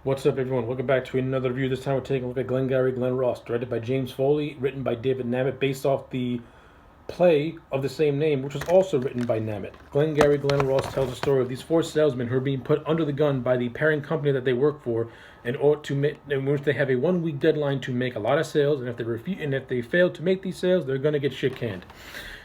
What's up, everyone? Welcome back to another review. This time we're taking a look at Glengarry Glen Ross, directed by James Foley, written by David Mamet, based off the play of the same name, which was also written by Mamet. Glengarry Glen Ross tells the story of these four salesmen who are being put under the gun by the parent company that they work for, in which they have a 1 week deadline to make a lot of sales, and if they fail to make these sales, they're gonna get shit canned.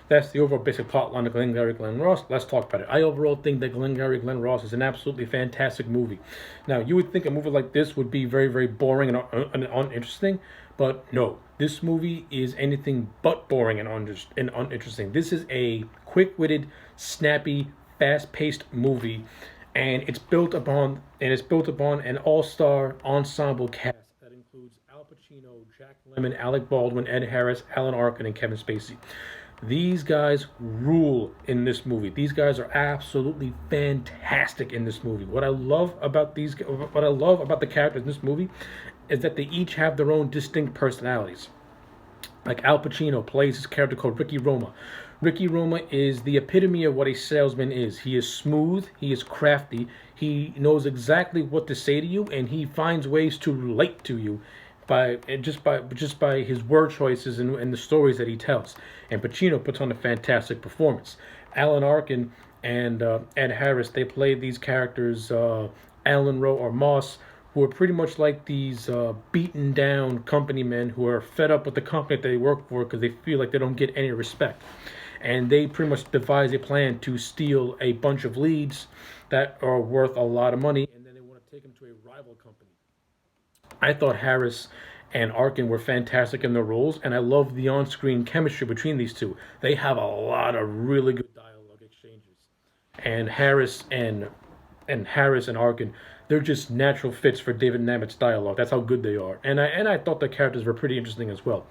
That's the overall basic plot line of Glengarry Glen Ross. Let's talk about it. I overall think that Glengarry Glen Ross is an absolutely fantastic movie. Now, you would think a movie like this would be very, very boring and uninteresting, but no. This movie is anything but boring and uninteresting. This is a quick-witted, snappy, fast-paced movie, and it's built upon an all-star ensemble cast that includes Al Pacino, Jack Lemmon, Alec Baldwin, Ed Harris, Alan Arkin, and Kevin Spacey. These guys rule in this movie. These guys are absolutely fantastic in this movie. What I love about the characters in this movie is that they each have their own distinct personalities. Like Al Pacino plays his character called Ricky Roma. Ricky Roma is the epitome of what a salesman is. He is smooth, he is crafty, he knows exactly what to say to you, and he finds ways to relate to you by his word choices and the stories that he tells. And Pacino puts on a fantastic performance. Alan Arkin and Ed Harris, they play these characters, Alan Rowe or Moss, who are pretty much like these beaten down company men who are fed up with the company that they work for because they feel like they don't get any respect. And they pretty much devise a plan to steal a bunch of leads that are worth a lot of money, and then they want to take them to a rival company. I thought Harris and Arkin were fantastic in their roles, and I love the on-screen chemistry between these two. They have a lot of really good dialogue exchanges, and Harris and Arkin, they're just natural fits for David Mamet's dialogue. That's how good they are, and I thought the characters were pretty interesting as well.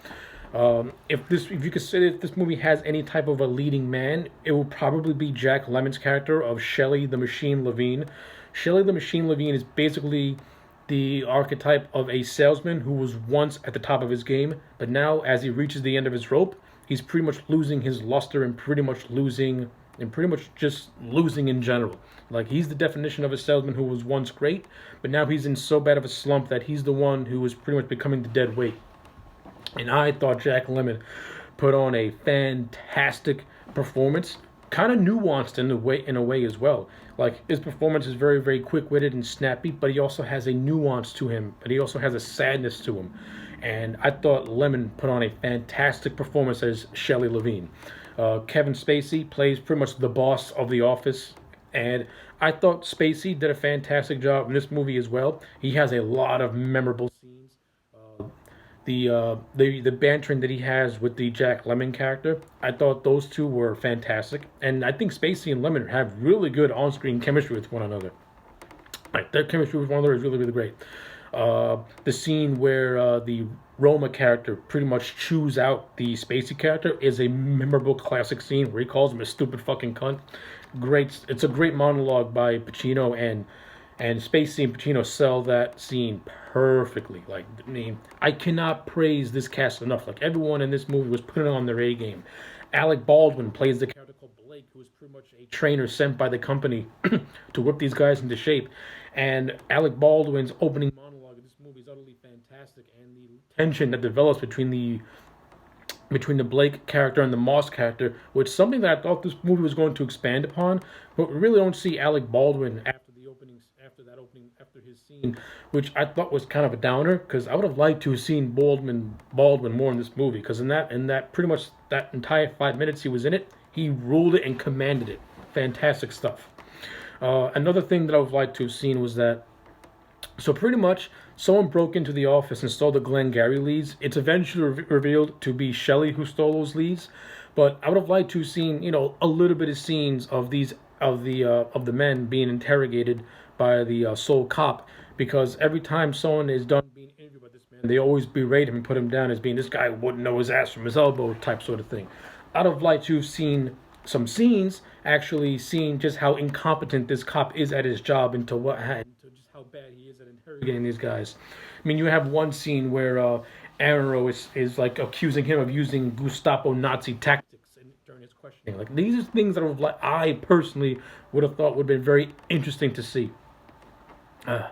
If you consider if this movie has any type of a leading man, it will probably be Jack Lemmon's character of Shelley the Machine Levine. Shelley the Machine Levine is basically the archetype of a salesman who was once at the top of his game, but now as he reaches the end of his rope, he's pretty much losing his luster and pretty much just losing in general. Like, he's the definition of a salesman who was once great, but now he's in so bad of a slump that he's the one who is pretty much becoming the dead weight. And I thought Jack Lemmon put on a fantastic performance, kind of nuanced in a way as well. Like, his performance is very, very quick-witted and snappy, but he also has a nuance to him, but he also has a sadness to him. And I thought Lemmon put on a fantastic performance as Shelley Levine. Kevin Spacey plays pretty much the boss of the office, and I thought Spacey did a fantastic job in this movie as well. He has a lot of memorable scenes. The bantering that he has with the Jack Lemmon character, I thought those two were fantastic, and I think Spacey and Lemmon have really good on-screen chemistry with one another. Like, their chemistry with one another is really, really great. The scene where the Roma character pretty much chews out the Spacey character is a memorable classic scene where he calls him a stupid fucking cunt. Great, it's a great monologue by Pacino, and Spacey and Pacino sell that scene perfectly. Like, I mean, I cannot praise this cast enough. Like, everyone in this movie was putting on their A game. Alec Baldwin plays the character called Blake, who is pretty much a trainer sent by the company to whip these guys into shape. And Alec Baldwin's opening monologue of this movie is utterly fantastic, and the tension that develops between the Blake character and the Moss character, which is something that I thought this movie was going to expand upon, but we really don't see Alec Baldwin after his scene, which I thought was kind of a downer, because I would have liked to have seen Baldwin more in this movie, because in that pretty much that entire 5 minutes he was in it, he ruled it and commanded it. Fantastic stuff. Another thing that I would have liked to have seen was that, so pretty much, someone broke into the office and stole the Glengarry leads. It's eventually revealed to be Shelley who stole those leads, but I would have liked to have seen, a little bit of scenes of the men being interrogated by the sole cop, because every time someone is done being interviewed by this man, they always berate him and put him down as being this guy wouldn't know his ass from his elbow type sort of thing. I'd have liked to have seen some scenes actually seeing just how incompetent this cop is at his job and to just how bad he is at interrogating these guys. I mean, you have one scene where Aaron is like accusing him of using Gestapo Nazi tactics during his questioning. Like, these are things that I personally would have thought would have been very interesting to see. Uh,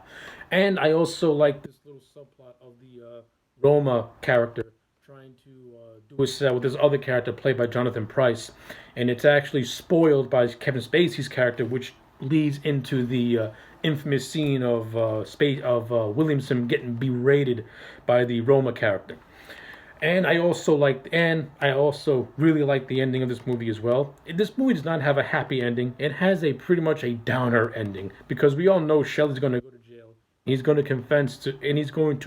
and I also like this little subplot of the Roma character trying to do a set with this other character played by Jonathan Pryce, and it's actually spoiled by Kevin Spacey's character, which leads into the infamous scene of Williamson getting berated by the Roma character. And I also really like the ending of this movie as well. This movie does not have a happy ending. It has a pretty much a downer ending because we all know Shelley's going to go to jail. He's going to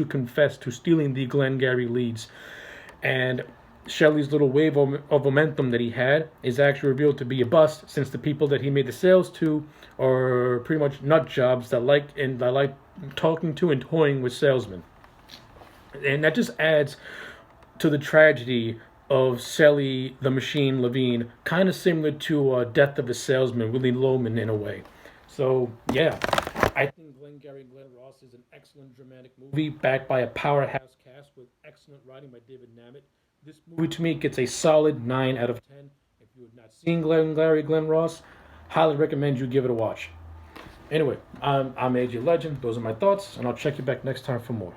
confess to stealing the Glengarry leads. And Shelley's little wave of momentum that he had is actually revealed to be a bust, since the people that he made the sales to are pretty much nut jobs that like talking to and toying with salesmen. And that just adds to the tragedy of Sally the Machine Levine, kind of similar to Death of a Salesman, Willie Loman in a way. So, yeah, I think Glengarry Glen Ross is an excellent dramatic movie backed by a powerhouse cast with excellent writing by David Mamet. This movie to me gets a solid 9 out of 10. If you have not seen Glengarry Glen Ross, highly recommend you give it a watch. Anyway, I'm AJ Legend. Those are my thoughts, and I'll check you back next time for more.